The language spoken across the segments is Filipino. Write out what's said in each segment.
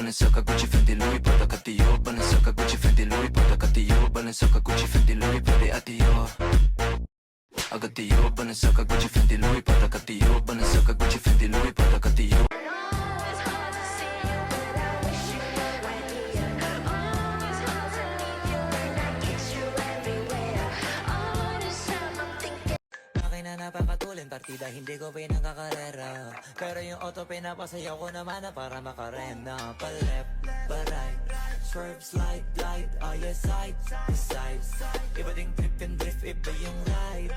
Balenciaga, Gucci, Fendi, Louis, Prada, Cartier. Balenciaga, Gucci, Fendi, Louis, Prada, Cartier. Balenciaga, Gucci, Fendi, Louis, Prada, Cartier. I got the yo, Balenciaga, Gucci, Fendi, Louis, Prada, Cartier. Balenciaga, Gucci, Fendi, Louis, Prada, Cartier. Akin na napakatulin, partida hindi ko pinakakarera. Pero yung auto pinapasayaw ko naman na para makarena. Pa-left, pa-right, swerve, slide, glide. Oh yeah, side, side. Iba ding trip and drift, iba yung ride.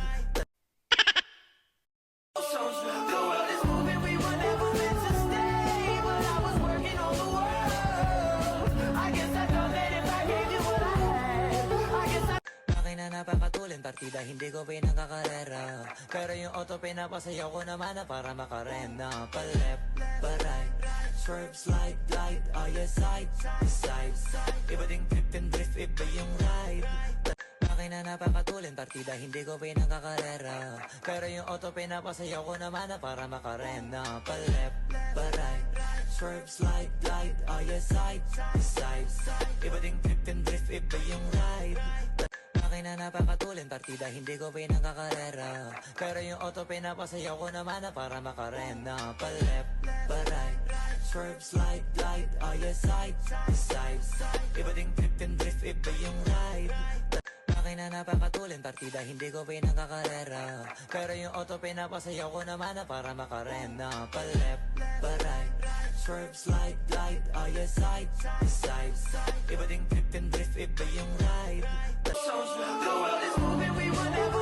The world is moving, we were never meant to stay. But I was working on the world. I guess I thought that if I gave you what I had, I guess I... Akin na napakatulin, partida hindi ko pinakakarera. Pero yung auto pinapasayaw ko naman na para makarena. Pa-left, pa-right, swerve, slide, glide. Oh yeah, side, side. Iba ding trip and drift, iba yung ride. Akin na napakatulin, partida hindi ko pinakakarera. Pero yung auto pinapasayaw ko naman na para makarena. Pa-left, pa-right, swerve, slide, glide. Oh yeah, side, side. Iba ding trip and drift, iba yung ride. Akin na napakatulin, partida hindi ko pinakakarera. Pero yung auto pinapasayaw ko naman na para makarena. Pa-left, pa-right, swerve, slide, glide. Oh yeah, side, side. Iba ding trip and drift, iba yung ride. Akin na napakatulin, partida hindi ko pinakakarera. Pero yung auto pinapasayaw ko naman na para makarena. Pa-left, pa-right, swerve, slide, glide. Oh yeah, side, side. Iba ding trip and drift, iba yung ride. The world is moving, we were never